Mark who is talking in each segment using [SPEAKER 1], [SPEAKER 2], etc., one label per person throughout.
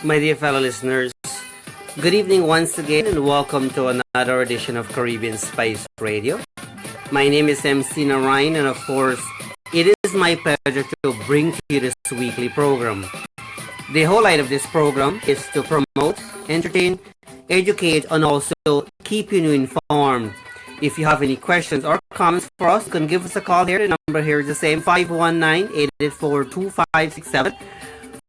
[SPEAKER 1] My dear fellow listeners, good evening once again and welcome to another edition of Caribbean Spice Radio. My name is MC-Narine and of course, it is my pleasure to bring to you this weekly program. The whole light of this program is to promote, entertain, educate, and also keep you informed. If you have any questions or comments for us, you can give us a call here. The number here is the same, 519-884-2567.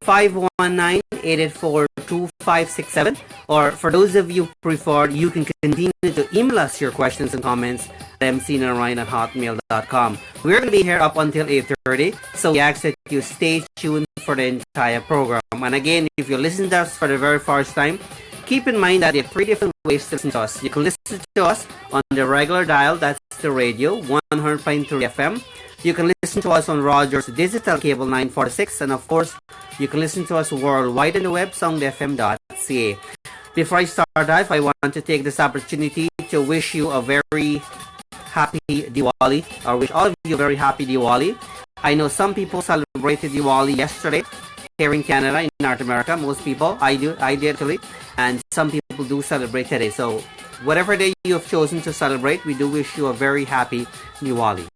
[SPEAKER 1] 519-884-2567, or for those of you preferred, you can continue to email us your questions and comments at mcnarine@hotmail.com. We're going to be here up until 8:30, so we ask that you stay tuned for the entire program. And again, if you listen to us for the very first time, keep in mind that there are three different ways to listen to us. You can listen to us on the regular dial, that's the radio, 100.3 FM. You can listen to us on Rogers Digital Cable 946, and of course, you can listen to us worldwide on the web, soundfm.ca. Before I start off, I want to take this opportunity to wish you a very happy Diwali, or wish all of you a very happy Diwali. I know some people celebrated Diwali yesterday here in Canada, in North America. Most people, I did actually, and some people do celebrate today. So, whatever day you have chosen to celebrate, we do wish you a very happy Diwali.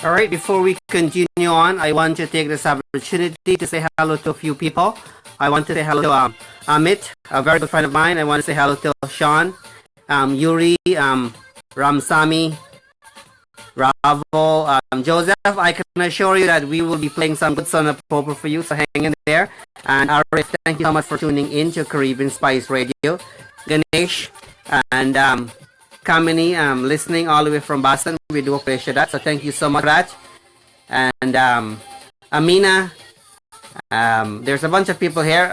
[SPEAKER 1] Alright, before we continue on, I want to take this opportunity to say hello to a few people. I want to say hello to Amit, a very good friend of mine. I want to say hello to Sean, Yuri, Ramsami, Ravo, Joseph. I can assure you that we will be playing some good son of Poper for you, so hang in there. And Arif, thank you so much for tuning in to Caribbean Spice Radio. Ganesh and Kamini, listening all the way from Boston. We do appreciate that, so thank you so much for that. And Amina, there's a bunch of people here.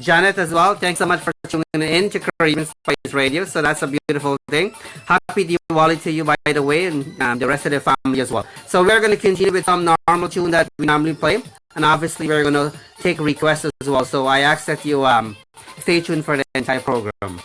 [SPEAKER 1] Janet as well, thanks so much for tuning in to Caribbean Spice Radio, so that's a beautiful thing. Happy Diwali to you, by the way, and the rest of the family as well. So we're going to continue with some normal tune that we normally play, and obviously we're going to take requests as well, so I ask that you stay tuned for the entire program.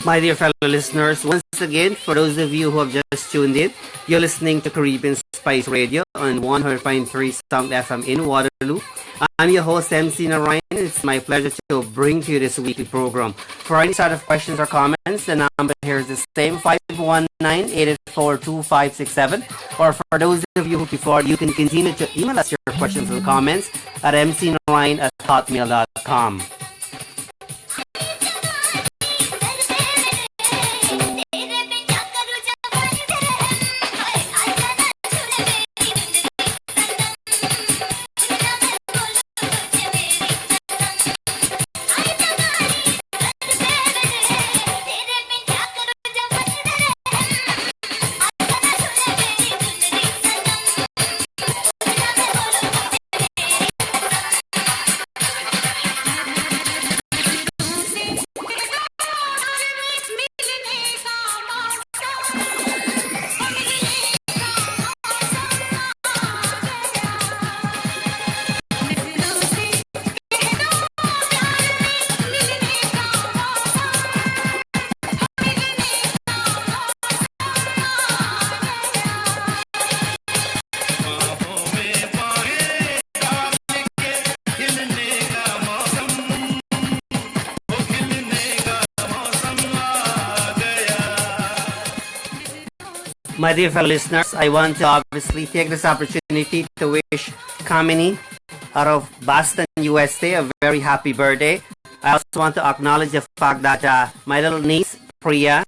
[SPEAKER 1] My dear fellow listeners, once again, for those of you who have just tuned in, you're listening to Caribbean Spice Radio on 100.3 Sound FM in Waterloo. I'm your host, MC-Narine. It's my pleasure to bring to you this weekly program. For any sort of questions or comments, the number here is the same, 519-884-2567. Or for those of you who prefer, you can continue to email us your questions and comments at mcnarine@hotmail.com. My dear fellow listeners, I want to obviously take this opportunity to wish Kamini out of Boston, USA, a very happy birthday. I also want to acknowledge the fact that my little niece, Priya,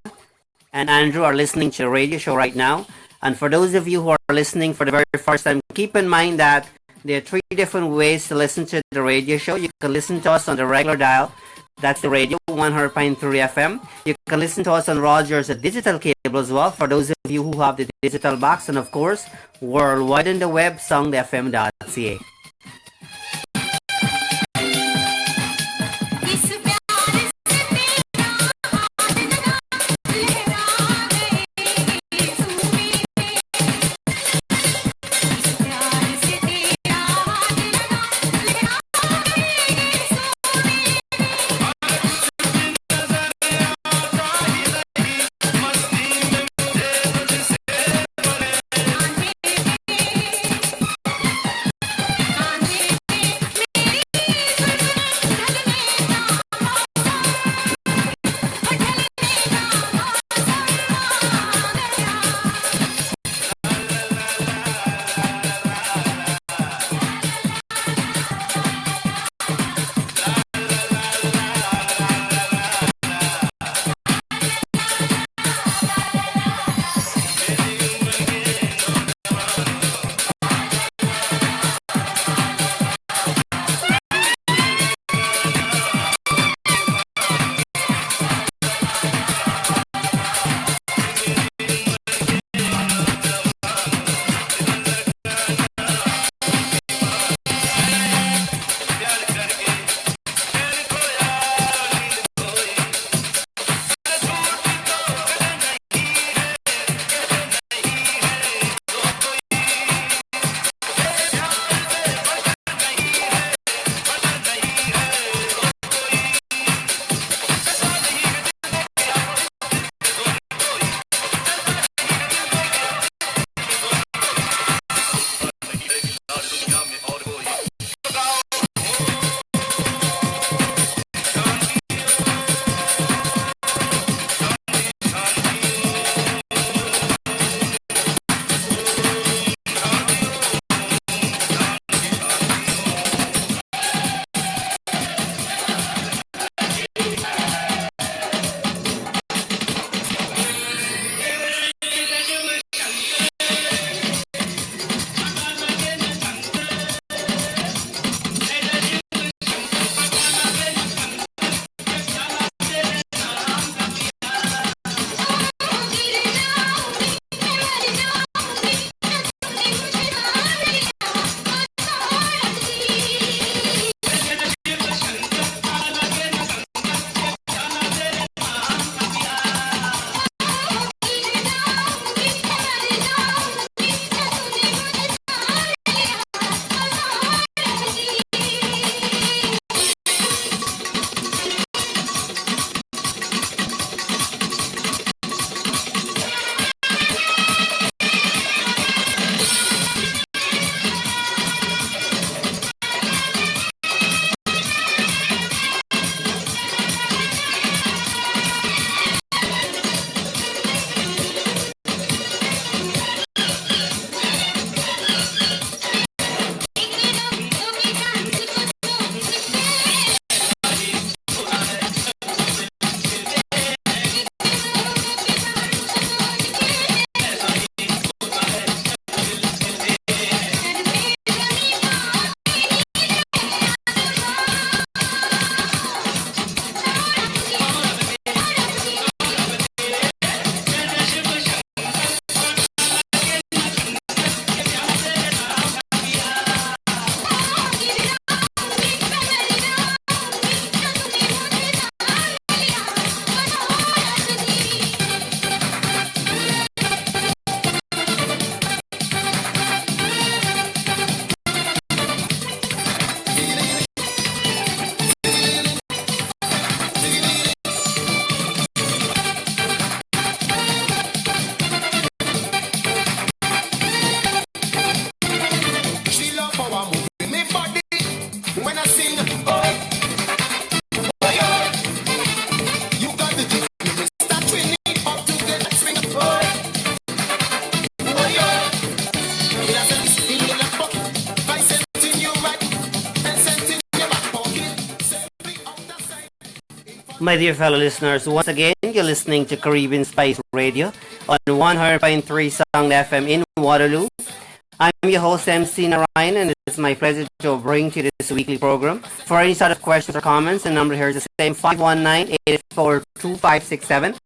[SPEAKER 1] and Andrew are listening to the radio show right now. And for those of you who are listening for the very first time, keep in mind that there are 3 different ways to listen to the radio show. You can listen to us on the regular dial. That's the radio, 100.3 FM. You can listen to us on Rogers, a digital cable as well, for those of you who have the digital box. And of course, worldwide on the web, soundfm.ca. My dear fellow listeners, once again, you're listening to Caribbean Spice Radio on 100.3 Sound FM in Waterloo. I'm your host, MC-Narine, and it's my pleasure to bring to you this weekly program. For any sort of questions or comments, the number here is the same, 519-884-2567,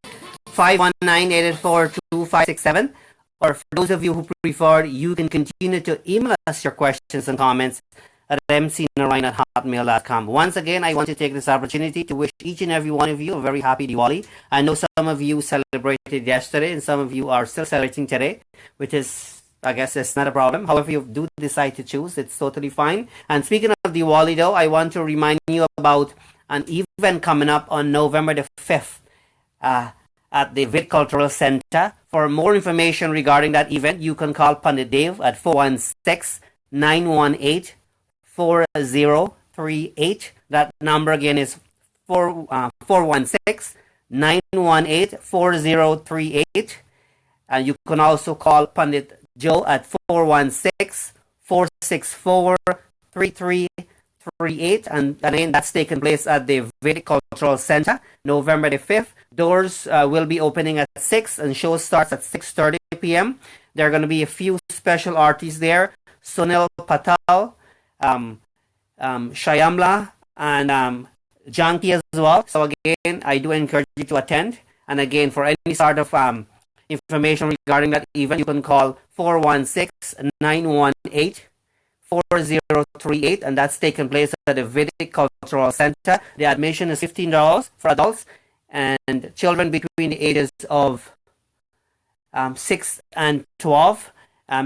[SPEAKER 1] 519-884-2567. Or for those of you who prefer, you can continue to email us your questions and comments at mcnarine@hotmail.com. Once again, I want to take this opportunity to wish each and every one of you a very happy Diwali. I know some of you celebrated yesterday and some of you are still celebrating today, which is, I guess, it's not a problem. However you do decide to choose, it's totally fine. And speaking of Diwali though, I want to remind you about an event coming up on November the 5th at the Vid Cultural Center. For more information regarding that event, you can call Pandit Dave at 416-918-4038. That number again is 416-918-4038. And you can also call Pandit Joe at 416-464-3338. And again, that's taking place at the Vedic Cultural Center, November the 5th. Doors will be opening at 6 and show starts at 6:30 p.m. There are going to be a few special artists there. Sunil Patel, Shyamla, and Janki as well. So again, I do encourage you to attend. And again, for any sort of information regarding that event, you can call 416-918-4038, and that's taking place at the Vedic Cultural Center. The admission is $15 for adults, and children between the ages of 6 and 12,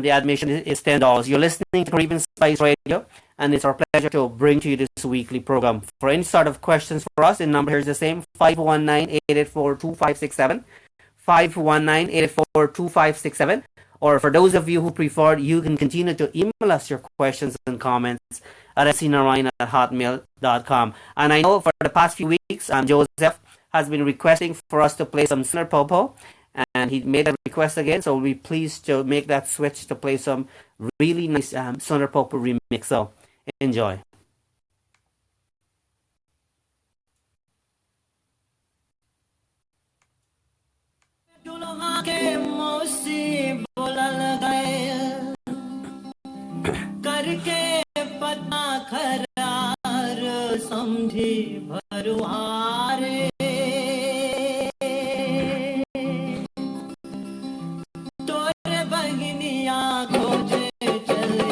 [SPEAKER 1] the admission is $10. You're listening to Caribbean Spice Radio, and it's our pleasure to bring to you this weekly program. For any sort of questions for us, the number here is the same, 519-884-2567, 519-884-2567. Or for those of you who prefer, you can continue to email us your questions and comments at mcnarine@hotmail.com. And I know for the past few weeks, Joseph has been requesting for us to play some Sinner Popo, and he made a request again, so we'll be pleased to make that switch to play some really nice Sinner Popo remix. So enjoy.
[SPEAKER 2] करके पता खरार समझी भरुआरे तोरे बगनिया खोजे चले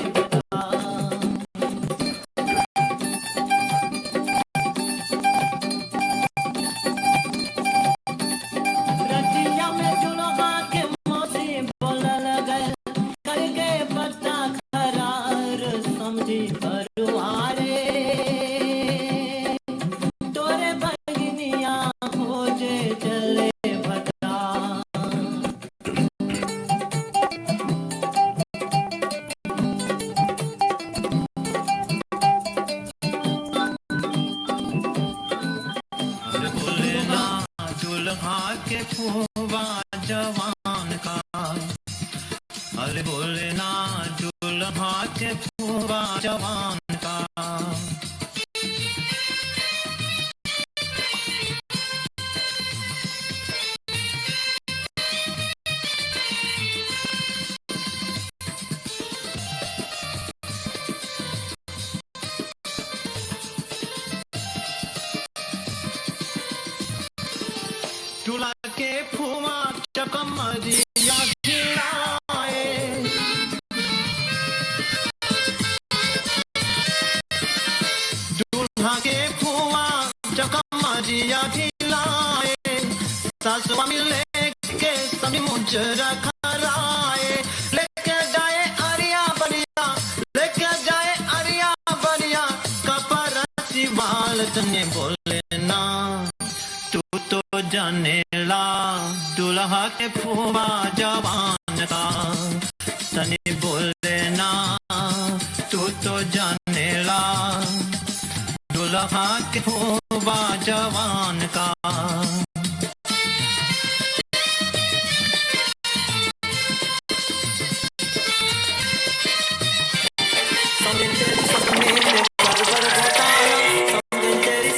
[SPEAKER 2] रतिया में जुलवा के मौसी बोला लगे करके पता समझी भरुआरे तोरे बगनिया खोजे चले भटा अरे बोले ना दुल्हा के फूवा जवान का अरे बोले ना दुल्हा के फूवा जवान का दूल्हा के फूवा चकमरिया खिलाए दूल्हा के फूवा चकमरिया खिलाए सासुआ मिले के सभी मुझरा खराए लेके जाए अरिया बनिया लेके जाए अरिया बनिया कपड़ा सिवाल तने बोले ना तू तो जाने ला दूल्हा के फूवा जवान का तने बोले ना तू तो जाने ला दूल्हा के फूवा जवान का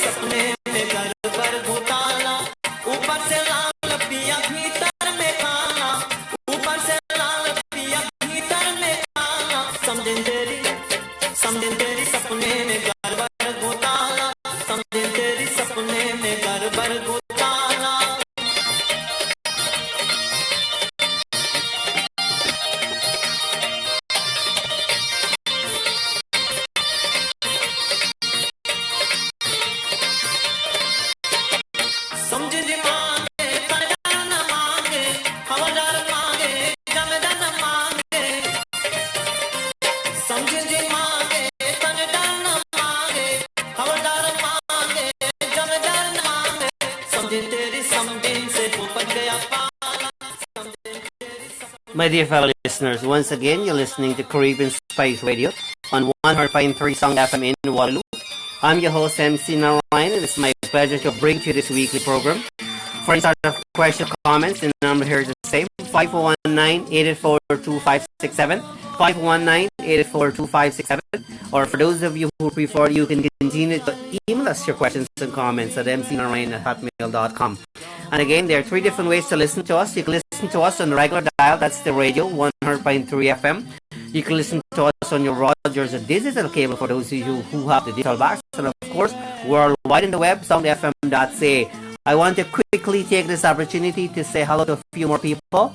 [SPEAKER 2] सपने में घर पर होता
[SPEAKER 1] My dear fellow listeners, once again, you're listening to Caribbean Spice Radio on 100.3 Sound FM in Waterloo. I'm your host, MC-Narine, and it's my pleasure to bring to you this weekly program. For any sort of questions or comments, the number here is the same, 519-884-2567, 519-884-2567, or for those of you who prefer, you can continue to email us your questions and comments at mcnarine@hotmail.com. And again, there are three different ways to listen to us. You can listen to us on the regular dial, that's the radio, 100.3 FM. You can listen to us on your Rogers digital cable for those of you who have the digital box. And of course, worldwide in the web, soundfm.ca. I want to quickly take this opportunity to say hello to a few more people.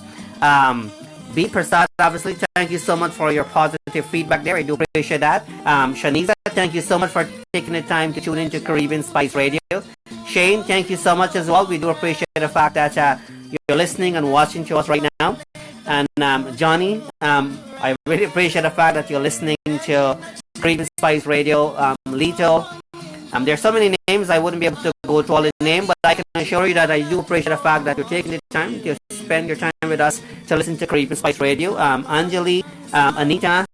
[SPEAKER 1] B. Prasad, obviously, thank you so much for your positive feedback there. I do appreciate that. Shaniza, thank you so much for taking the time to tune into Caribbean Spice Radio. Shane, thank you so much as well. We do appreciate the fact that you're listening and watching to us right now. And Johnny, I really appreciate the fact that you're listening to Caribbean Spice Radio. Lito, there's so many names I wouldn't be able to go through all the names, but I can assure you that I do appreciate the fact that you're taking the time to spend your time with us to listen to Caribbean Spice Radio. Anjali, Anita,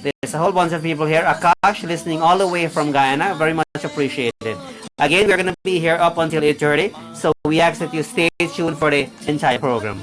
[SPEAKER 1] there's a whole bunch of people here. Akash, listening all the way from Guyana, very much appreciated. Again, we're going to be here up until 8:30, so we ask that you stay tuned for the entire program.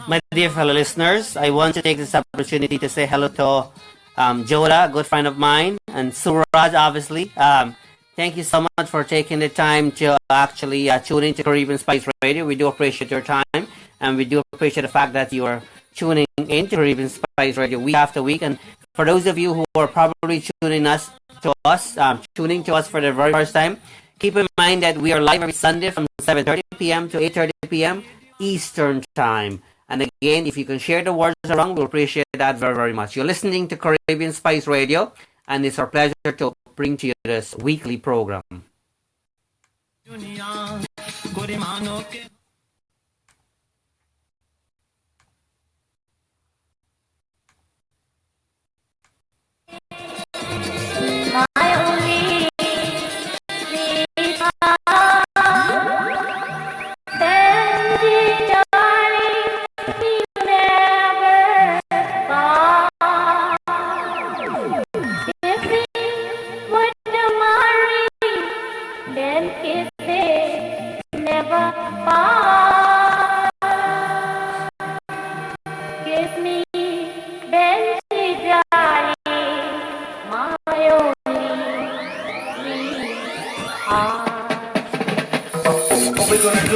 [SPEAKER 1] My dear fellow listeners, I want to take this opportunity to say hello to Jola, a good friend of mine, and Suraj, obviously. Thank you so much for taking the time to actually tune into Caribbean Spice Radio. We do appreciate your time, and we do appreciate the fact that you are tuning into Caribbean Spice Radio week after week. And for those of you who are probably tuning to us for the very first time, keep in mind that we are live every Sunday from 7:30 p.m. to 8:30 p.m. Eastern Time. And again, if you can share the words around, we'll appreciate that very, very much. You're listening to Caribbean Spice Radio, and it's our pleasure to bring to you this weekly program.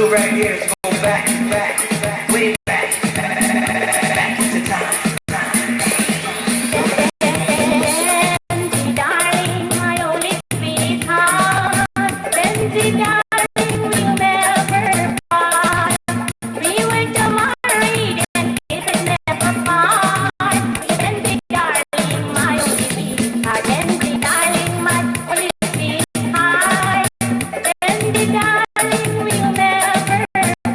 [SPEAKER 2] So right here, let's go back, way back to time.
[SPEAKER 3] Darling, my only sweetheart, Benji, darling, we'll never part. We were so married and kisses never part. Benji, darling, my only sweetheart, Benji, darling, my only sweetheart, Benji, darling, we'll never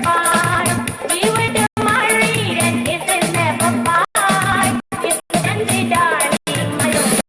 [SPEAKER 3] part. We were so married and kisses never part. It's Benji, darling, my only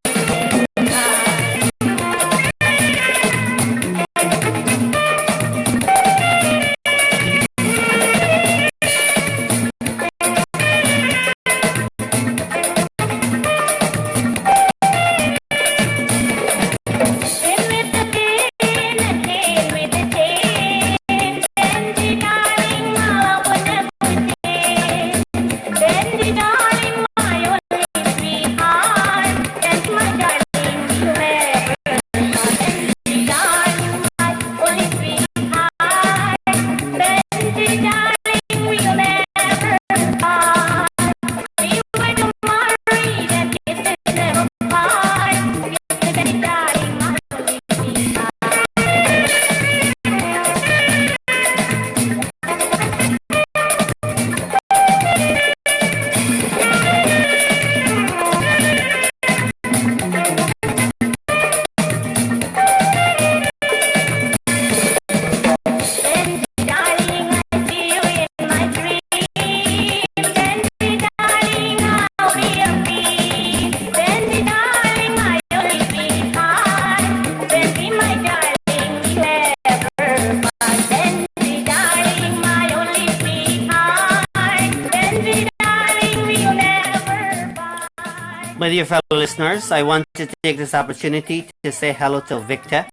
[SPEAKER 1] My dear fellow listeners, I want to take this opportunity to say hello to Victor,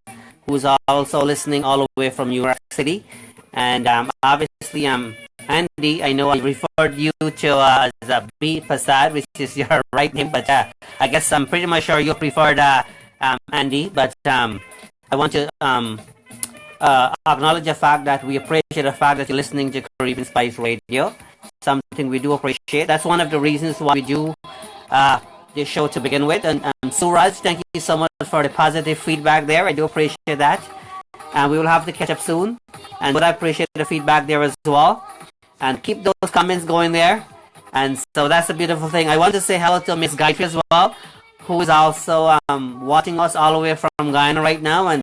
[SPEAKER 1] who's also listening all the way from New York City. And obviously, Andy, I know I referred you to as B Pasad, which is your right name, but I guess I'm pretty much sure you preferred Andy. But I want to acknowledge the fact that we appreciate the fact that you're listening to Caribbean Spice Radio, something we do appreciate. That's one of the reasons why we do this show to begin with. And Suraj, thank you so much for the positive feedback there. I do appreciate that. And we will have to catch up soon. And but I appreciate the feedback there as well. And keep those comments going there. And so that's a beautiful thing. I want to say hello to Miss Gayatri as well, who is also watching us all the way from Guyana right now. And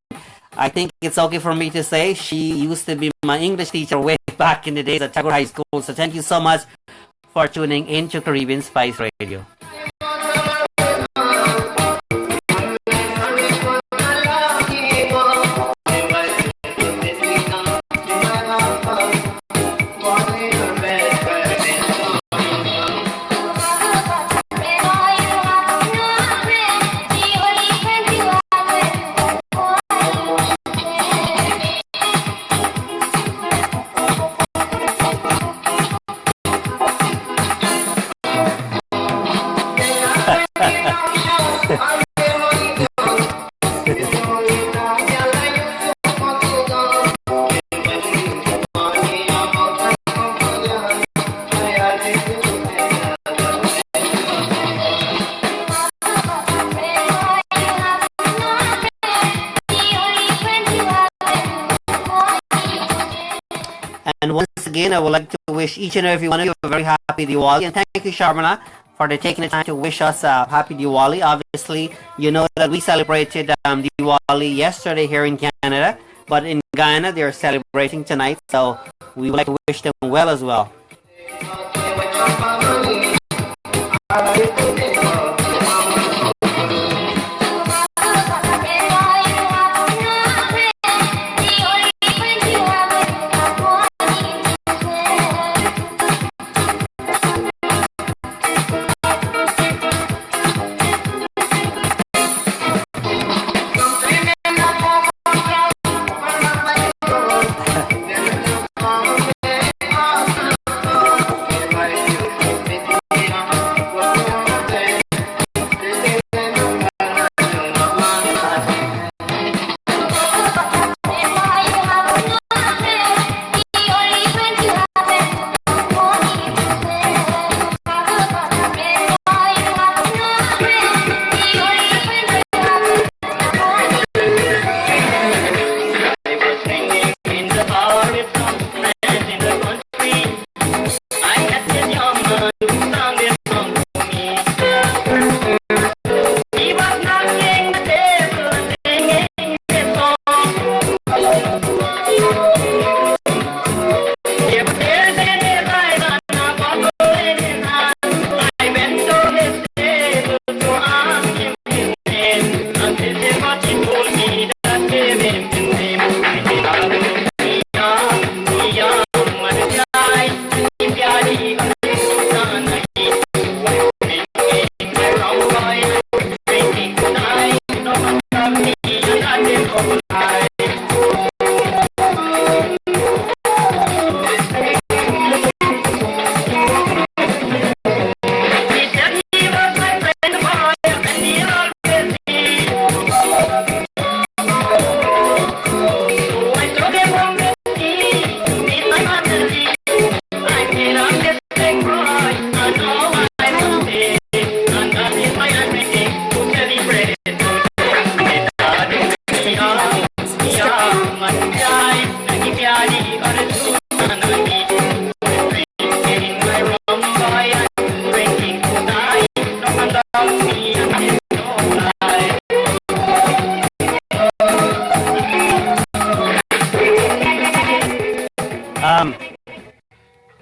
[SPEAKER 1] I think it's okay for me to say she used to be my English teacher way back in the days at Tagore High School. So thank you so much for tuning into Caribbean Spice Radio. And once again, I would like to wish each and every one of you a very happy Diwali. And thank you, Sharmana, for taking the time to wish us a happy Diwali. Obviously, you know that we celebrated Diwali yesterday here in Canada. But in Guyana, they're celebrating tonight. So we would like to wish them well as well.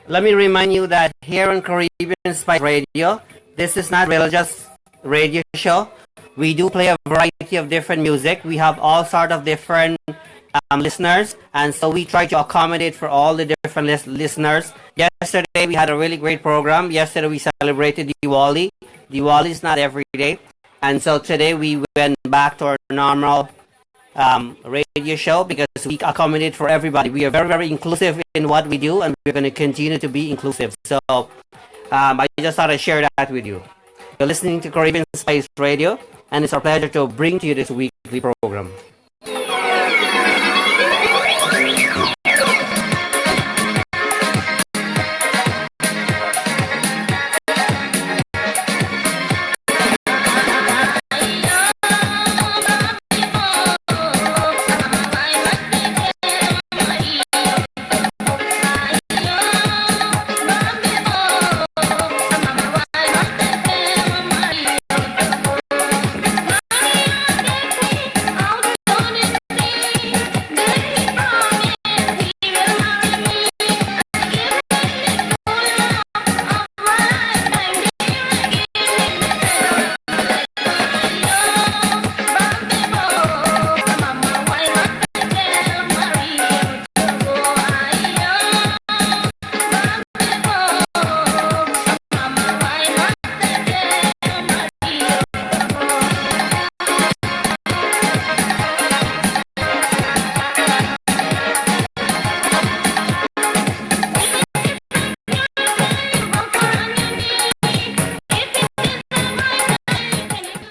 [SPEAKER 1] Let me remind you that here on Caribbean Spice Radio, this is not really just radio show. We do play a variety of different music. We have all sort of different listeners, and so we try to accommodate for all the different listeners. Yesterday we had a really great program. Yesterday we celebrated Diwali. Diwali is not every day, and so today we went back to our normal radio show because we accommodate for everybody. We are very, very inclusive in what we do, and we're going to continue to be inclusive. So I just thought I'd share that with you. You're listening to Caribbean Spice Radio, and it's our pleasure to bring to you this weekly program.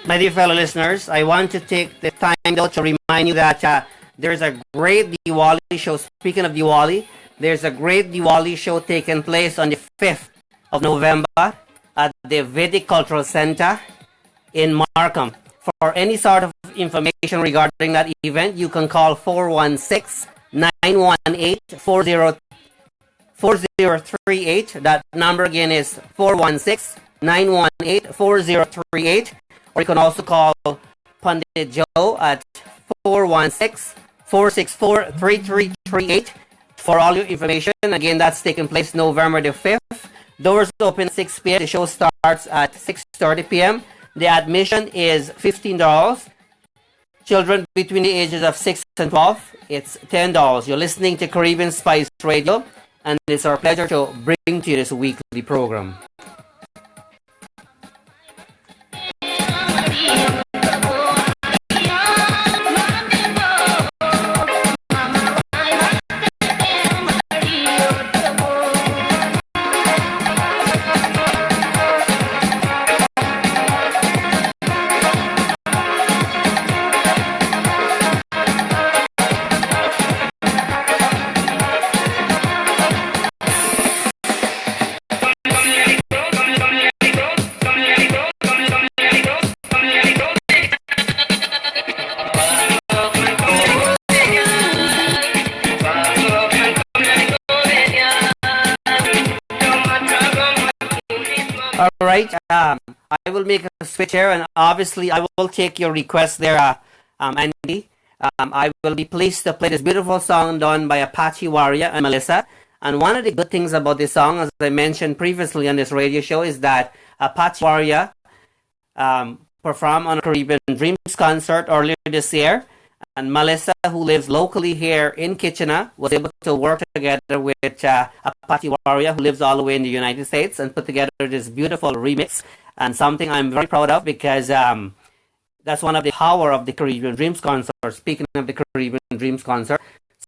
[SPEAKER 1] My dear fellow listeners, I want to take the time though to remind you that there's a great Diwali show. Speaking of Diwali, there's a great Diwali show taking place on the 5th of November at the Vedic Cultural Center in Markham. For any sort of information regarding that event, you can call 416-918-4038. That number again is 416-918-4038. Or you can also call Pandit Joe at 416-464-3338 for all your information. Again, that's taking place November the 5th. Doors open 6 p.m. The show starts at 6:30 p.m. The admission is $15. Children between the ages of 6 and 12, it's $10. You're listening to Caribbean Spice Radio, and it's our pleasure to bring to you this weekly program. All right, I will make a switch here, and obviously I will take your request there, Andy. I will be pleased to play this beautiful song done by Apache Warrior and Melissa. And one of the good things about this song, as I mentioned previously on this radio show, is that Apache Warrior performed on a Caribbean Dreams concert earlier this year. And Melissa, who lives locally here in Kitchener, was able to work together with Apache Warrior, who lives all the way in the United States, and put together this beautiful remix. And something I'm very proud of, because that's one of the power of the Caribbean Dreams concert. Speaking of the Caribbean Dreams concert,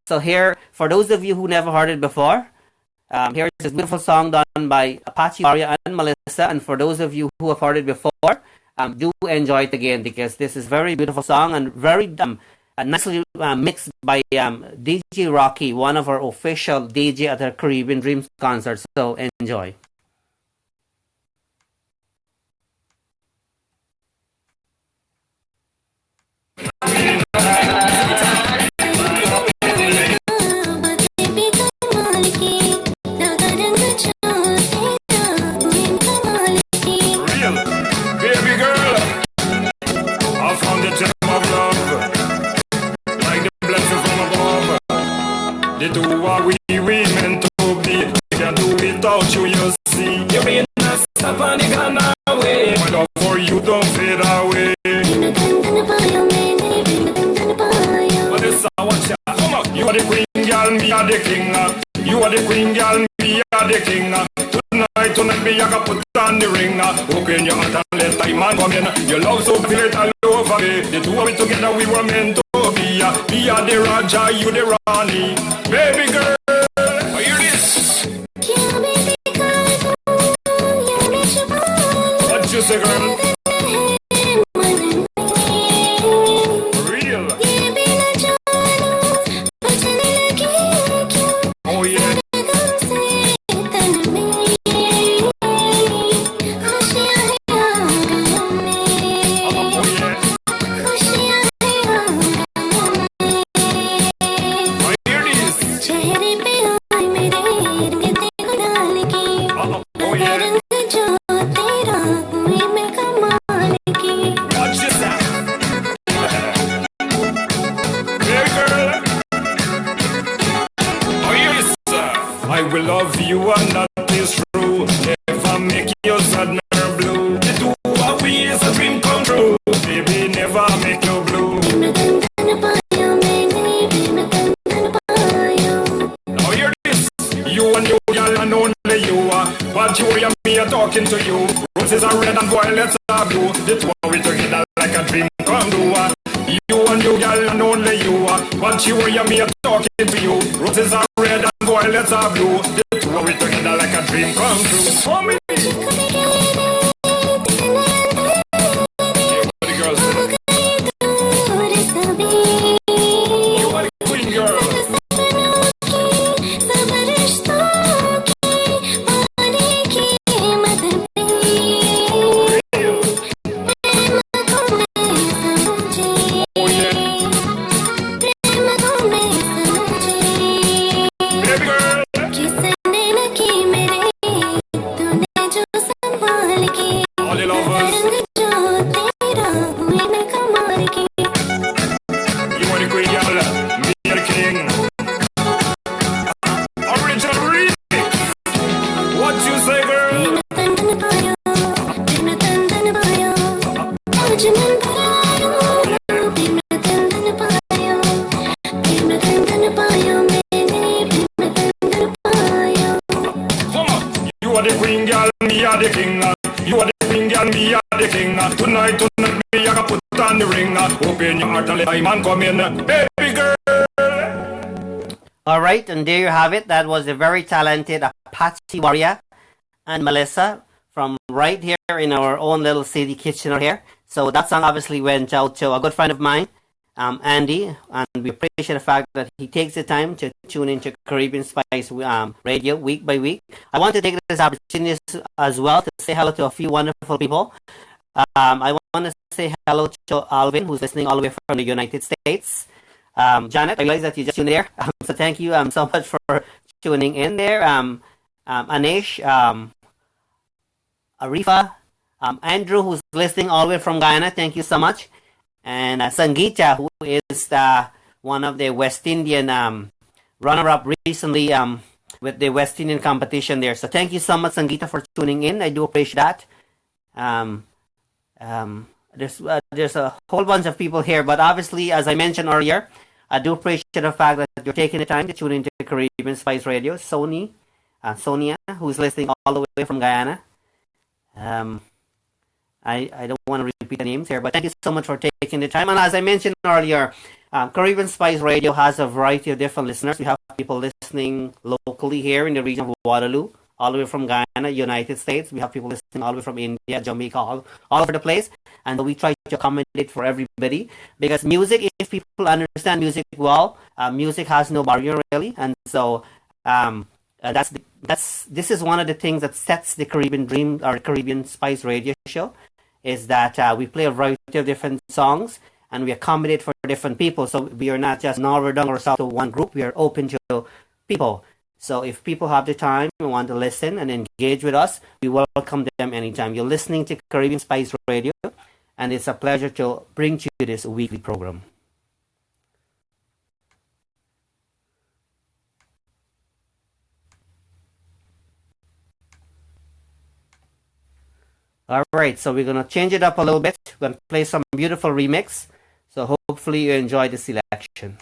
[SPEAKER 1] so here, for those of you who never heard it before, here's this beautiful song done by Apache Warrior and Melissa. And for those of you who have heard it before, do enjoy it again, because this is a very beautiful song and very nicely mixed by DJ Rocky, one of our official DJ at our Caribbean Dreams concert. So enjoy.
[SPEAKER 4] Baby girl. the gem of love, like the blessing from above. The two are we meant to be. Can't do without you, you see. You mean a stop on the gun away. My love for you don't fade away. But this I watch ya. Come on, you are the queen, girl, me are the king. You are the queen, girl, me are the king. Tonight me I got put on the ring. Open your heart and let time man come in. Your love so great all over me. The two of we together we were meant to be. Me are the Raja, you the Rani. Baby girl, hear this. What you say, girl? Real. Oh yeah. I will love you and that is true. Never make you sad nor blue. The two of we is a dream come true. Baby, never make you blue. Now hear this. You and you, girl, and only you. But you and me are talking to you. Roses are red and violets are blue. The two of we together like a dream come true. You and you, girl, and only you. But you and me are talking to you. Roses are red and violets are blue. The two of we together like a dream come true. For me. What the girls say? You are the queen, girl. Tonight me I got put on the ring. Open your heart and let man come in, baby girl.
[SPEAKER 1] All right, and there you have it. That was the very talented Apache Warrior and Melissa from right here in our own little city Kitchener here. So that song obviously went out to a good friend of mine, Andy, and we appreciate the fact that he takes the time to tune into Caribbean Spice Radio week by week. I want to take this opportunity as well to say hello to a few wonderful people. I want to say hello to Alvin, who's listening all the way from the United States. Janet, I realize that you just tuned there. So thank you so much for tuning in there. Anish, Arifa, Andrew, who's listening all the way from Guyana. Thank you so much. And Sangeeta, who is one of the West Indian runner-up recently with the West Indian competition there. So thank you so much, Sangeeta, for tuning in. I do appreciate that. There's a whole bunch of people here, but obviously, as I mentioned earlier, I do appreciate the fact that you're taking the time to tune into Caribbean Spice Radio. Sonia, who's listening all the way from Guyana. I don't want to repeat the names here, but thank you so much for taking the time. And as I mentioned earlier, Caribbean Spice Radio has a variety of different listeners. We have people listening locally here in the region of Waterloo, all the way from Guyana, United States. We have people listening all the way from India, Jamaica, all over the place. And we try to accommodate for everybody. Because music, if people understand music well, music has no barrier really. And so this is one of the things that sets the Caribbean Dream or Caribbean Spice Radio show, is that we play a variety of different songs and we accommodate for different people. So we are not just Northern or South to one group. We are open to people. So if people have the time and want to listen and engage with us, we welcome them anytime. You're listening to Caribbean Spice Radio, and it's a pleasure to bring to you this weekly program. All right, so we're gonna change it up a little bit. We're gonna play some beautiful remix. So hopefully you enjoy the selection.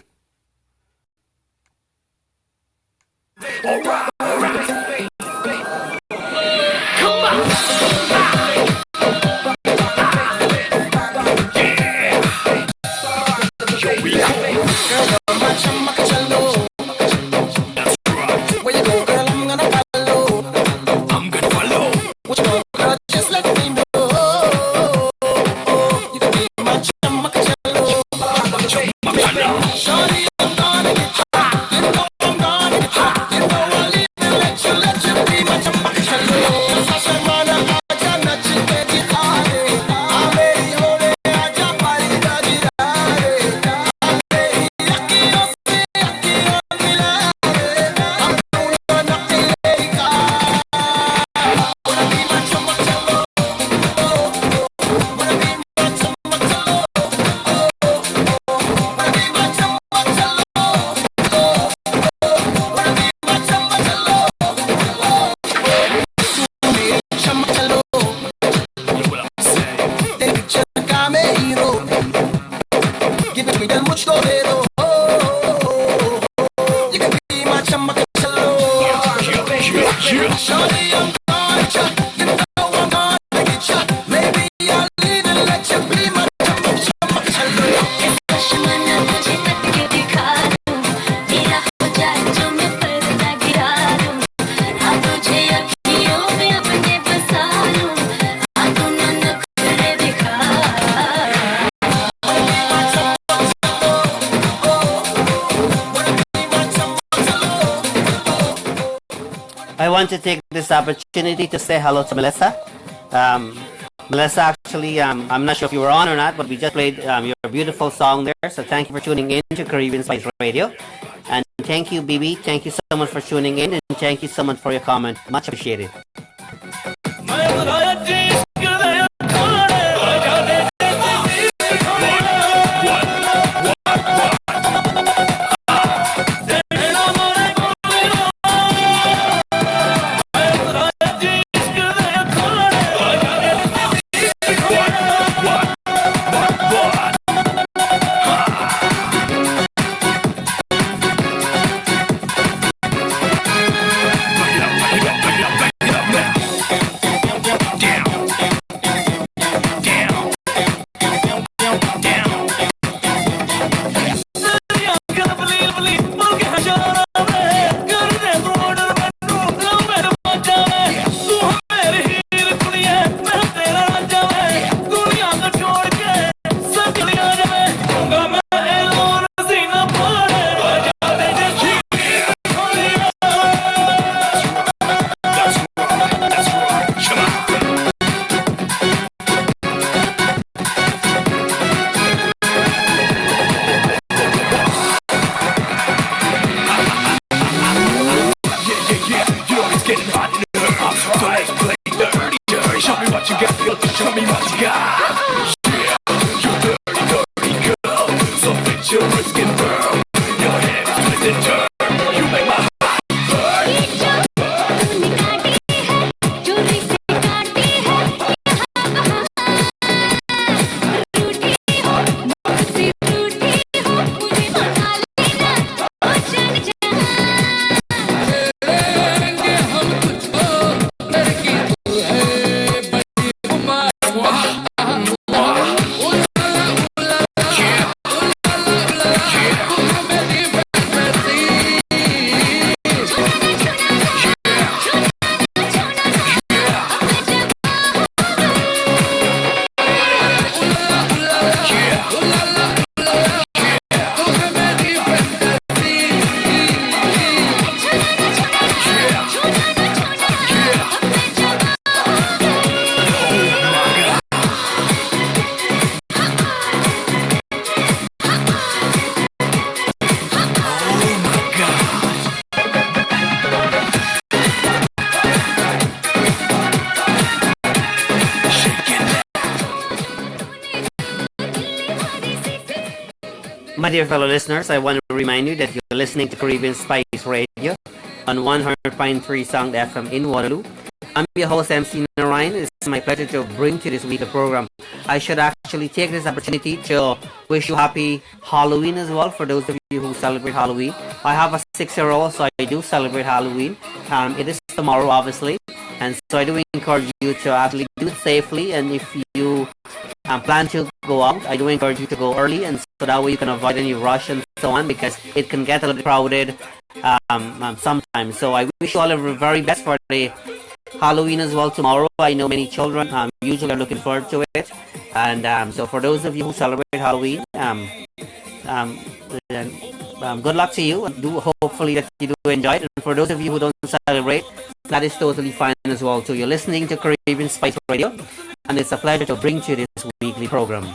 [SPEAKER 1] I want to take this opportunity to say hello to Melissa. Melissa, actually, I'm not sure if you were on or not, but we just played your beautiful song there. So thank you for tuning in to Caribbean Spice Radio. And thank you, BB. Thank you so much for tuning in. And thank you so much for your comment. Much appreciated. My dear fellow listeners, I want to remind you that you're listening to Caribbean Spice Radio on 100.3 Sound FM in Waterloo. I'm your host, MC-Narine. It's my pleasure to bring to this week's program. I should actually take this opportunity to wish you happy Halloween as well for those of you who celebrate Halloween. I have a 6-year-old, so I do celebrate Halloween. It is tomorrow, obviously, and so I do encourage you to actually do it safely. And if you plan to go out, I do encourage you to go early, and so that way you can avoid any rush and so on, because it can get a little crowded sometimes. So I wish you all the very best for the Halloween as well tomorrow. I know many children usually are looking forward to it, and so for those of you who celebrate Halloween, good luck to you. Hopefully that you do enjoy it, and for those of you who don't celebrate, that is totally fine as well too. You're listening to Caribbean Spice Radio, and it's a pleasure to bring to you this weekly program.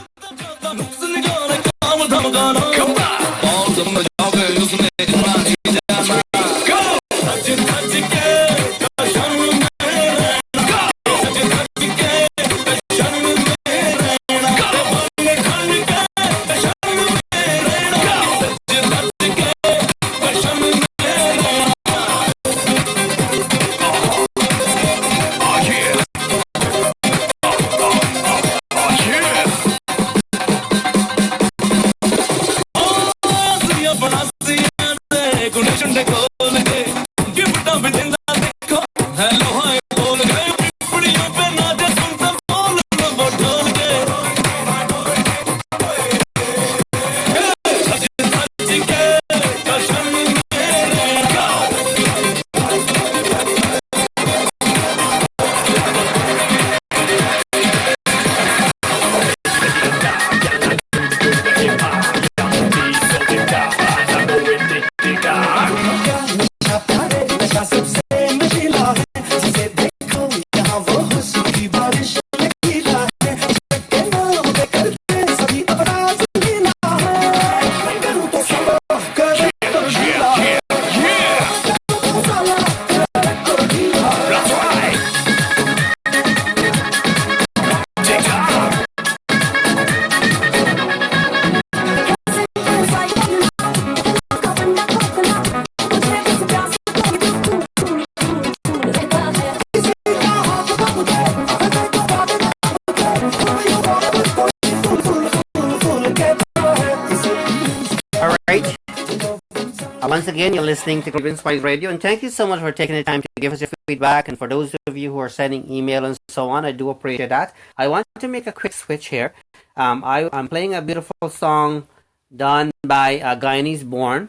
[SPEAKER 1] Once again, you're listening to Caribbean Spice Radio, and thank you so much for taking the time to give us your feedback. And for those of you who are sending email and so on, I do appreciate that. I want to make a quick switch here. I'm playing a beautiful song done by a Guyanese born.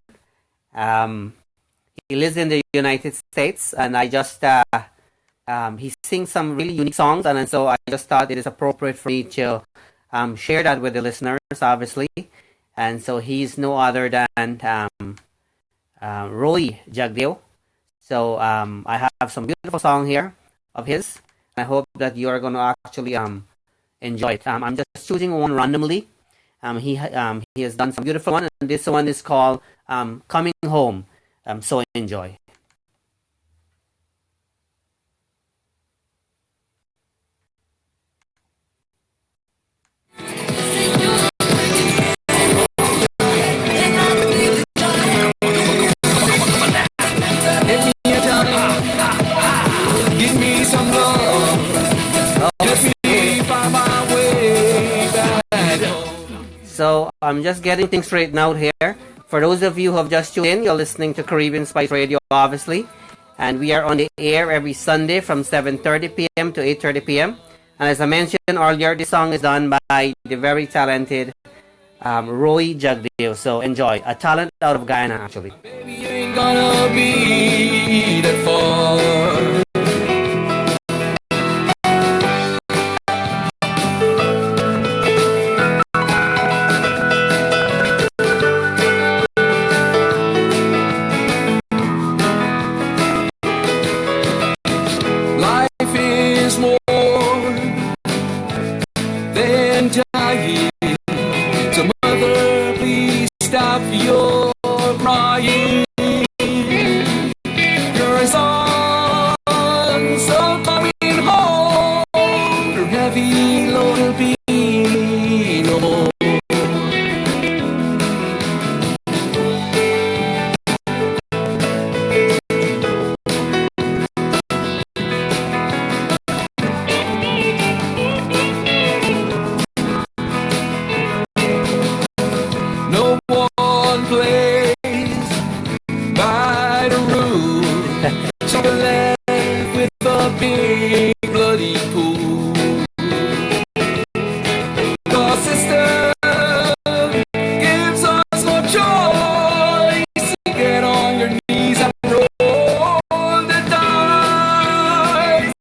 [SPEAKER 1] He lives in the United States, and I just he sings some really unique songs, and so I just thought it is appropriate for me to share that with the listeners, obviously. And so he's no other than Roy Jagdeo. So I have some beautiful song here of his. I hope that you are going to actually enjoy it. I'm just choosing one randomly. He has done some beautiful one, and this one is called Coming Home. So enjoy. So I'm just getting things straightened out here. For those of you who have just tuned in, you're listening to Caribbean Spice Radio, obviously. And we are on the air every Sunday from 7:30 p.m. to 8:30 p.m. And as I mentioned earlier, this song is done by the very talented Roy Jagdeo. So enjoy. A talent out of Guyana, actually.
[SPEAKER 5] Baby, you ain't gonna be that far. Your crying, your son, so coming home, your heavy load will be no more. muddy pool. The system gives us no choice to get on your knees and roll the dice.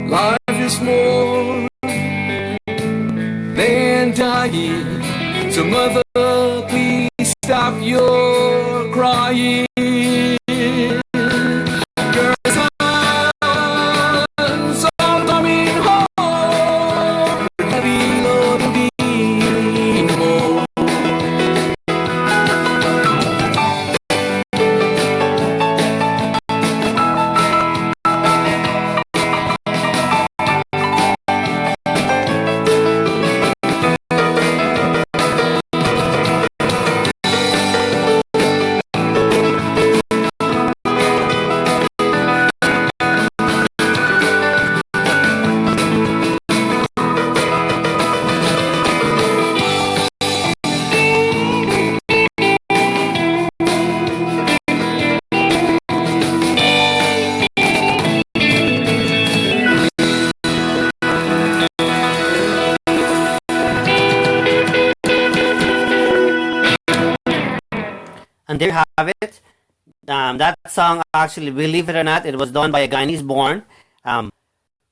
[SPEAKER 5] Life is more than dying. So mother, please stop your crying. Your son's all coming home. Heavy load being home.
[SPEAKER 1] And there you have it. That song, actually, believe it or not, it was done by a Guyanese-born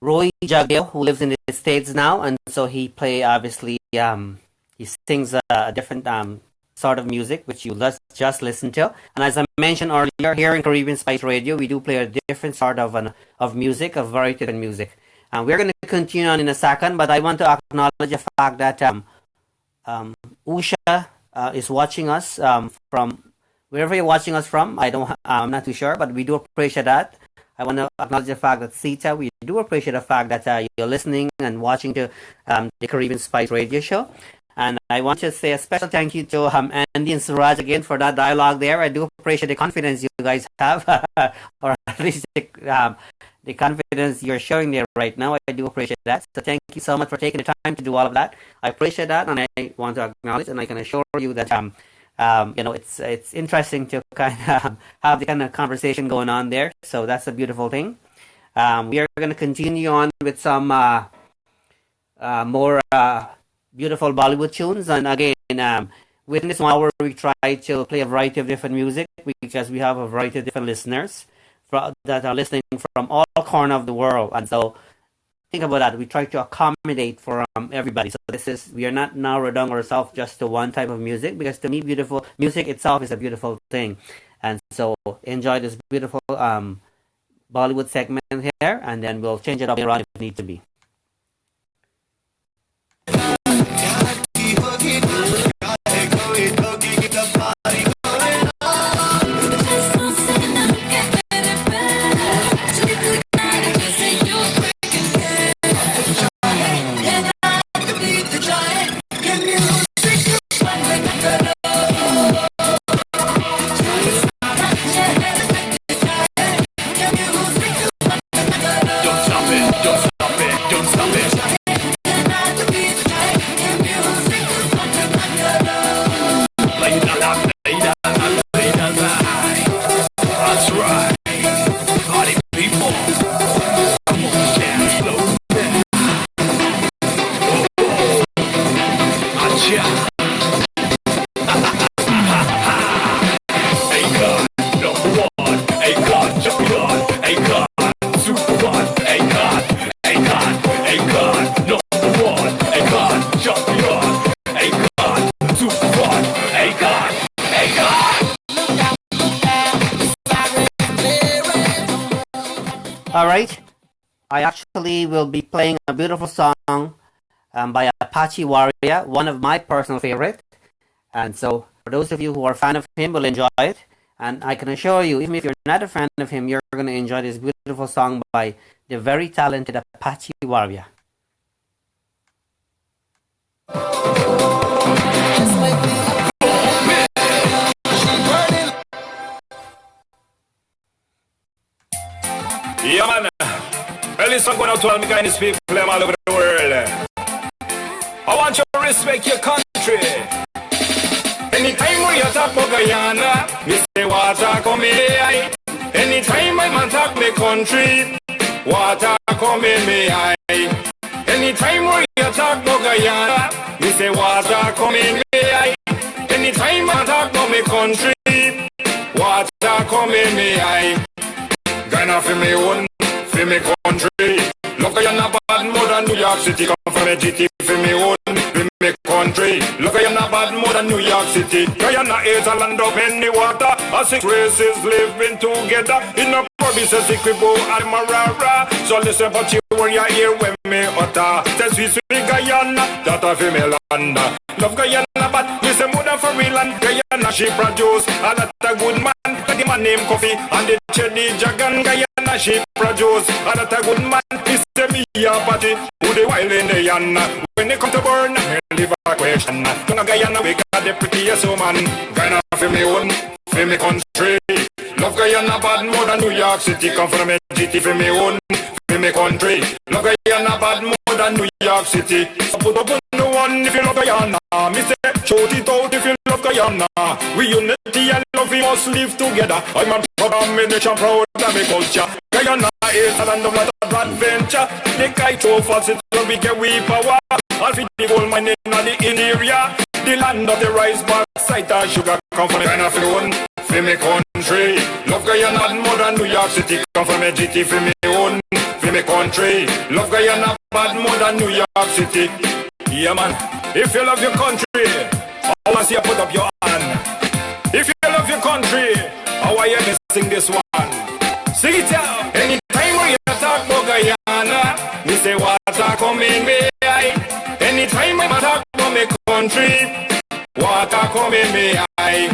[SPEAKER 1] Roy Jagdeo, who lives in the States now, and so he obviously, he sings a different sort of music, which you just listen to. And as I mentioned earlier, here in Caribbean Spice Radio, we do play a different sort of music, a variety of music. We're going to continue on in a second, but I want to acknowledge the fact that Usha is watching us from wherever you're watching us from. I'm not too sure, but we do appreciate that. I want to acknowledge the fact that Sita, we do appreciate the fact that you're listening and watching to the Caribbean Spice Radio Show. And I want to say a special thank you to Andy and Suraj again for that dialogue there. I do appreciate the confidence you guys have, or at least the confidence you're showing there right now. I do appreciate that. So thank you so much for taking the time to do all of that. I appreciate that, and I want to acknowledge, and I can assure you that it's interesting to kind of have the kind of conversation going on there. So that's a beautiful thing. We are going to continue on with some more beautiful Bollywood tunes, and again, within this 1 hour, we try to play a variety of different music because we have a variety of different listeners that are listening from all corners of the world, and so think about that. We try to accommodate for everybody. So we are not narrowed down ourselves just to one type of music, because to me, beautiful music itself is a beautiful thing. And so enjoy this beautiful Bollywood segment here, and then we'll change it up around if need to be.
[SPEAKER 4] Just beyond.
[SPEAKER 1] All right. I actually will be playing a beautiful song by Apache Warrior, one of my personal favorite. And so, for those of you who are a fan of him, will enjoy it. And I can assure you, even if you're not a fan of him, you're going to enjoy this beautiful song by the very talented Apache Warrior.
[SPEAKER 4] Yeah, man. Well, this one going out to all my kindness people all over the world. I want you to respect your country. Anytime when you talk about Guyana, me say water come in me eye. Anytime I man talk me country, water come in me eye. Anytime when you talk about Guyana, me say water come in me eye. Anytime I talk about me country, water come in me eye. Guyana for me own, for me country. Love Guyana bad more than New York City. Come from a GT for me own, for me country. Love Guyana bad more than New York City. Guyana is a land of any water. Our 6 races living together in a provinces Equibo and Marara. So listen but you when you hear when me utter. Say sweet Guyana, that a for me land. Love Guyana but we say more than for real and Guyana she produce a lot of good man. Like the man named Coffee and the Chenny Jagan. Guyana she produce a lot of good man. He say me a party who the wild in the yan. When they come to burn, me live a question. Gonna Guyana we got the prettiest woman. Guyana for me own, for me country. Love Guyana bad more than New York City. Come from a GT for me own, for me country. Love Guyana bad more than New York City. So put up on the one if you love Guyana. Me say shout it out if you love Guyana. We unity and love we must live together. I'm a proud of me nation, proud of me culture. Guyana is a land of lot of adventure. The kite so fast it will be get we power. I'll feed the gold mine in the area. The land of the rice bar, site and sugar. Come from Guyana for one, for me country. Love Guyana more than New York City. Come from a GT for me own, for me country. Love Guyana bad more than New York City. Yeah man, if you love your country, I want to see you put up your hand. If you love your country, I want you to sing this one. Sing it out. Anytime when you talk about Guyana, me say water come in me eye. Anytime when I talk about my country, water come in me eye.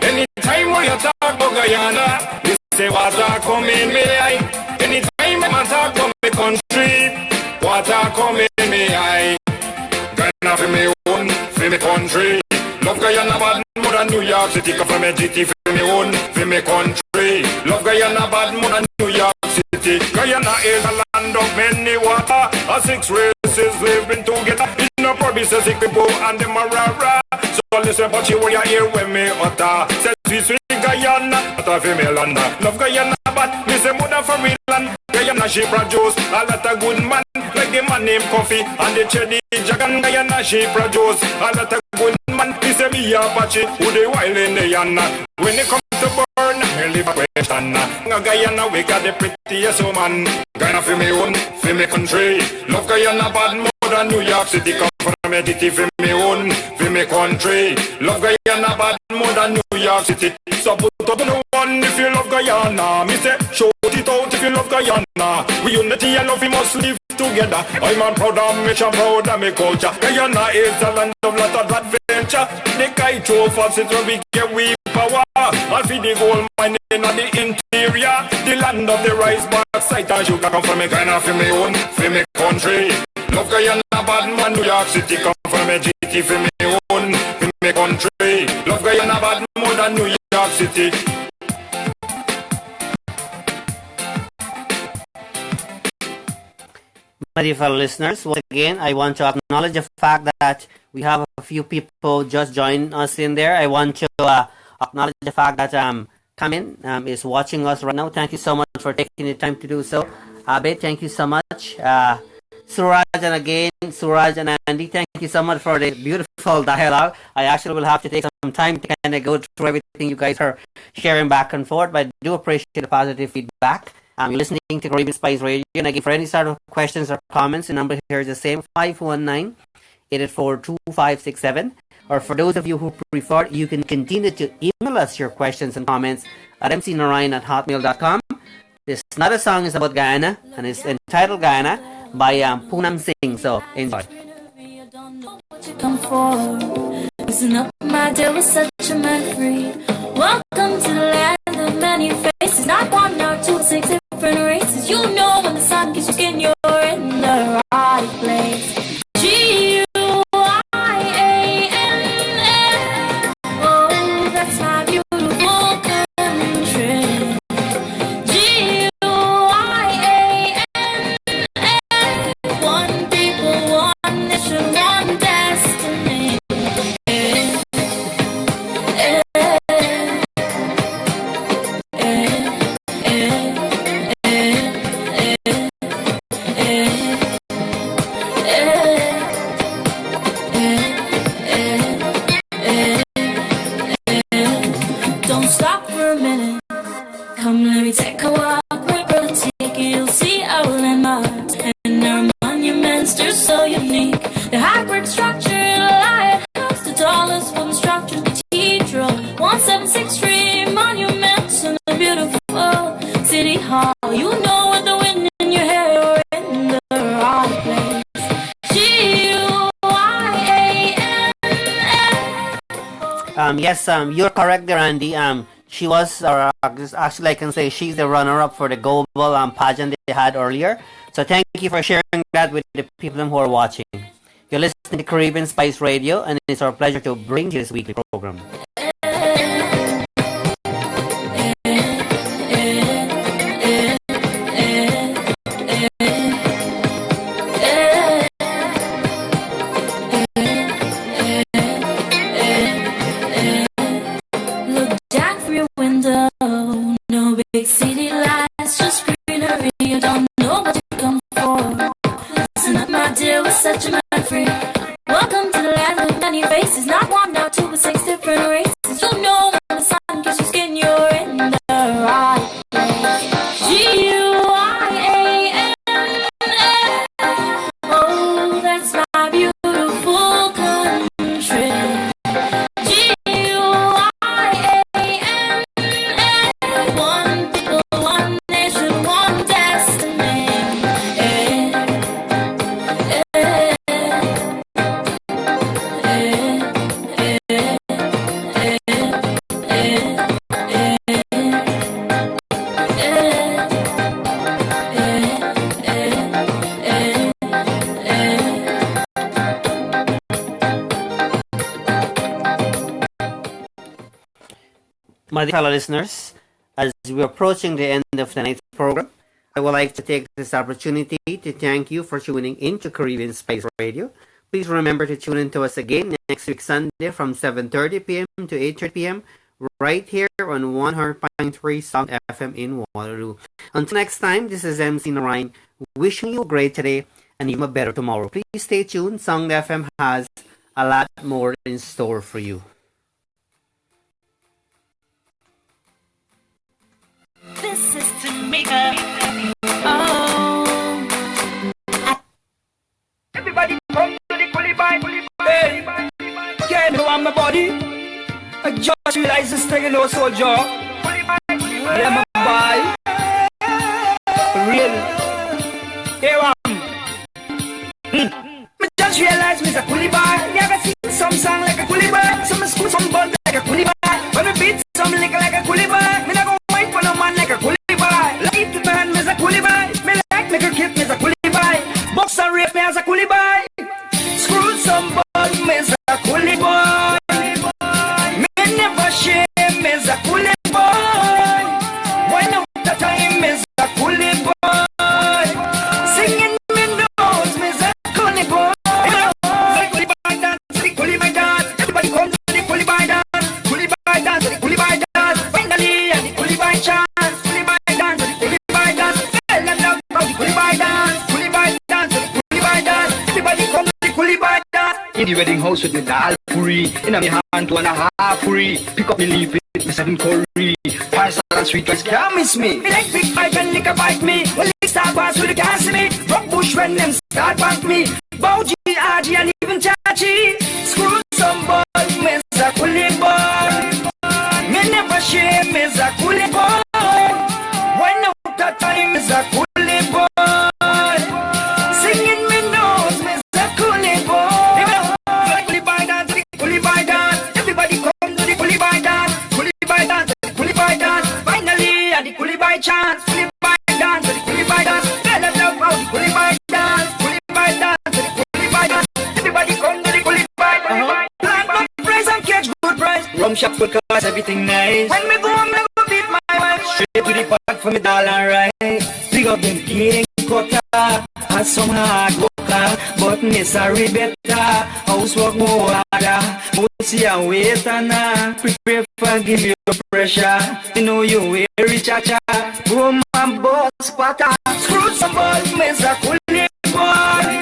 [SPEAKER 4] Anytime when you talk about Guyana, me say water come in me eye. Anytime when I talk about my country, water come in me eye. Guyana for me own, for me country. Love Guyana bad more than New York City. Come from a GT for me own, for me country. Love Guyana bad more than New York City. Guyana is a land of many water. Our 6 races living together in a provinces Equibo and the Marara. So listen but you when you hear when me utter. Say sweet Guyana, that a female land. Love Guyana but me say more than for real land. Guyana she produce a lot of good man. Like the man named Coffee and the Chenny Jagan. Guyana she produce a lot of good man. He say me a Apache who the wild in the yan. When it come to burn, me live a question. Guyana we got the prettiest woman. Guyana for me own, for me country. Love Guyana bad more than New York City. Come from a city for me own, for me country. Love Guyana bad more than New York City. So put up on the one if you love Guyana. Me say shout it out if you love Guyana. We unity and love we must live together. I'm a proud of me, I'm proud of me culture. Guyana is a land of lot of adventure. The kite so fast it will be get we power. I'll feed the gold mine in the interior. The land of the rice bar, site and sugar. Come from me Guyana for me own, for me country. Love Guyana bad man New York City. Come from a GT for me own, for me country. Love Guyana bad more than New York City.
[SPEAKER 1] My dear fellow listeners, once again, I want to acknowledge the fact that we have a few people just join us in there. I want to acknowledge the fact that Kamin is watching us right now. Thank you so much for taking the time to do so. Abed, thank you so much. Suraj and again, Suraj and Andy, thank you so much for the beautiful dialogue. I actually will have to take some time to kind of go through everything you guys are sharing back and forth, but I do appreciate the positive feedback. You're listening to Caribbean Spice Radio. And again, for any sort of questions or comments, the number here is the same, 519-884-2567. Or for those of you who prefer, you can continue to email us your questions and comments at mcnarine@hotmail.com. This another song is about Guyana, and it's entitled Guyana by Poonam Singh. So enjoy.
[SPEAKER 3] Come for. Listen up, my dear, we're such a man free. Welcome to the land of many faces. Not one or two, 6 different races. You know when the sun gives you skin, you're in the right place. G-U-I-A-N-A. Oh, that's my beautiful country. G-U-I-A-N-A. One people, one nation, one destiny. Don't stop for a minute. Come, let me take a walk. We're gonna take it. You'll see our landmarks and our monuments. They're so unique. The hybrid structure, lighthouse, the tallest wooden structure, cathedral, 176 monuments, and the beautiful city hall. You know with the wind in your hair, you're in the right place. G-U-I-A-N-A.
[SPEAKER 1] Yes, you're correct there, Andy. She was, or actually I can say she's the runner-up for the global pageant they had earlier. So thank you for sharing that with the people who are watching. You're listening to Caribbean Spice Radio, and it's our pleasure to bring you this weekly program.
[SPEAKER 3] Look down through your window, no big city lights, just greenery. You don't know what you come for. Listen up, my dear, we're such a man free. Welcome to the land of many faces. Not one, not two, but 6 different races. You know when the sun gives you skin, you're in the right place. G-U-I-A-N-A. Oh, that's my beautiful country. G-U-I-A-N-A. One people, one nation, one destiny.
[SPEAKER 1] My dear fellow listeners, as we're approaching the end of tonight's program, I would like to take this opportunity to thank you for tuning into Caribbean Space Radio. Please remember to tune in to us again next week Sunday from 7:30 p.m. to 8:30 p.m. right here on 100.3 Sound FM in Waterloo. Until next time, this is MC-Narine wishing you a great today and even a better tomorrow. Please stay tuned. Sound FM has a lot more in store for you.
[SPEAKER 3] This is Tamika. Oh.
[SPEAKER 2] Everybody come to the Kulibai. Hey, can't know I'm my body. I just realized this thing in no soldier. Yeah, my boy. Real. Yeah, me just realized me's a Kulibai. You ever seen some song like a Kulibai? Some school, some bun like a Kulibai. When we beat some liquor like a Kulibai. Me not go wait for no man like a Kulibai. Like it to man, me's a Kulibai. Me like make a kid, me's a Kulibai. Box and rape me as a Kulibai. Screw some bun, me's a Kulibai. Me never shame, me's a Kulibai. When out the time, me's a Kulibai. Singing me nose, me's a Kulibai. Kulibai dance, the Kulibai dance. Everybody come to the Kulibai dance. Kulibai dance, the Kulibai dance. Finally, and the Kulibai chant. Kulibai dance, the Kulibai dance. Fell and love about the Kulibai dance. Kulibai dance, the Kulibai dance. Everybody come to the Kulibai dance.
[SPEAKER 6] In the wedding house with the dal puri. In a me hand 2.5 puri. Pick up me leaf with me 7 curry. Parcel and sweet rice can't miss me.
[SPEAKER 2] Me like big pipe and liquor bite me. Well, they start pass with the gas in me. Rock bush when them start back me. Bow G, RG and even Chachi. Screw some boy, is a coolie boy. When out of time is a coolie boy. Singing me nose, me is a coolie boy. Coolie boy dance, coolie boy dance. Everybody come to the coolie boy dance. Coolie boy dance, coolie boy dance. Finally, at the coolie boy chance. Coolie boy dance, the coolie boy dance. Let us love how the coolie boy dance. Coolie boy dance, the coolie boy dance. Everybody come to the coolie boy dance. Plant my price and catch good price. Rum shop good cause everything nice. When me go, I'm never beat my wife. Straight to the pot for me dollar right. Big up them eating cutter. Has some hard worker, but necessary better. Housework more harder. Pussy and waiter now. Prepare for give you pressure. You know you very cha-cha. Boom and boss spotter. Screw some balls, me's a coolie boy.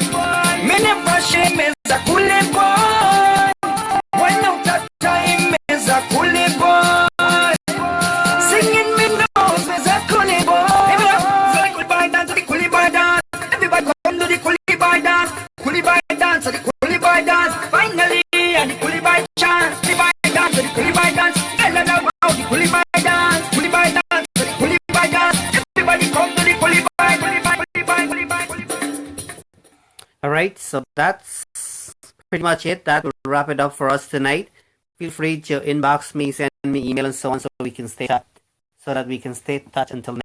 [SPEAKER 2] Me never shame, me's a coolie boy. When out of time, me's a coolie boy. Singing me nose, me's a coolie boy. Everybody coolie boy dance, the coolie boy dance. Everybody come to the coolie boy dance. Coolie boy dance, the coolie boy dance. Finally, and the coolie boy chance. Coolie boy dance, the coolie boy dance. Tell her now how the coolie boy dance. Coolie boy dance, the coolie boy dance. Everybody come to the coolie boy, coolie boy, coolie boy, coolie boy, coolie boy.
[SPEAKER 1] All right, so that's pretty much it. That will wrap it up for us tonight. Feel free to inbox me, send me email, and so on, so we can stay so that we can stay in touch until